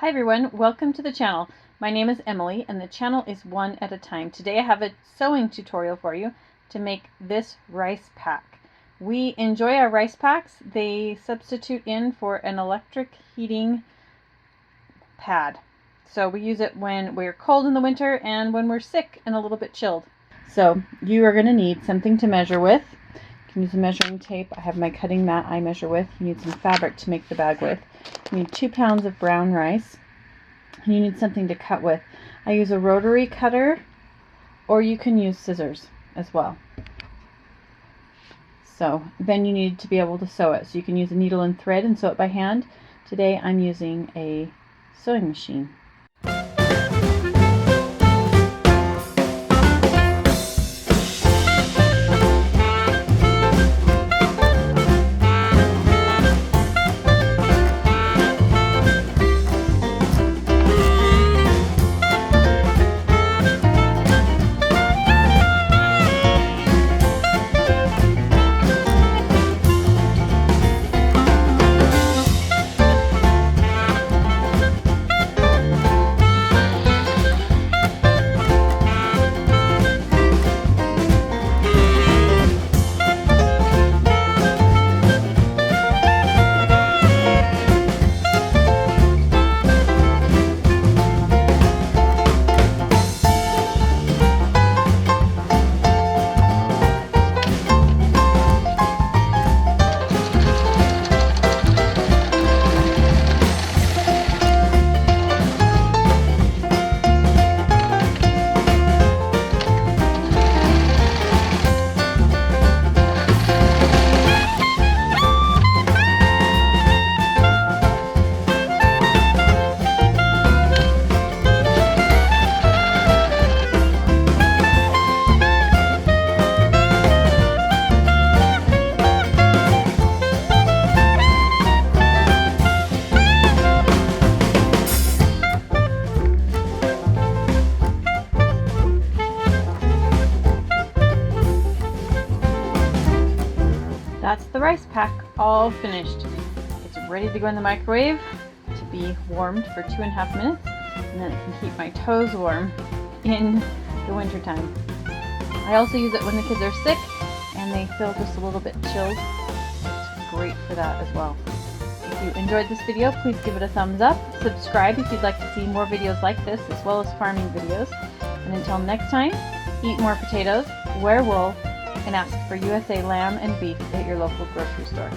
Hi everyone, welcome to the channel. My name is Emily and the channel is One at a Time. Today I have a sewing tutorial for you to make this rice pack. We enjoy our rice packs. They substitute in for an electric heating pad. So we use it when we're cold in the winter and when we're sick and a little bit chilled. So you are going to need something to measure with. You can use a measuring tape. I have my cutting mat I measure with. You need some fabric to make the bag with. You need 2 pounds of brown rice. And you need something to cut with. I use a rotary cutter, or you can use scissors as well. So then you need to be able to sew it. So you can use a needle and thread and sew it by hand. Today I'm using a sewing machine. That's the rice pack all finished. It's ready to go in the microwave to be warmed for 2.5 minutes, and then it can keep my toes warm in the winter time. I also use it when the kids are sick and they feel just a little bit chilled. It's great for that as well. If you enjoyed this video, please give it a thumbs up. Subscribe if you'd like to see more videos like this, as well as farming videos. And until next time, eat more potatoes, wear wool, and ask for USA lamb and beef at your local grocery store.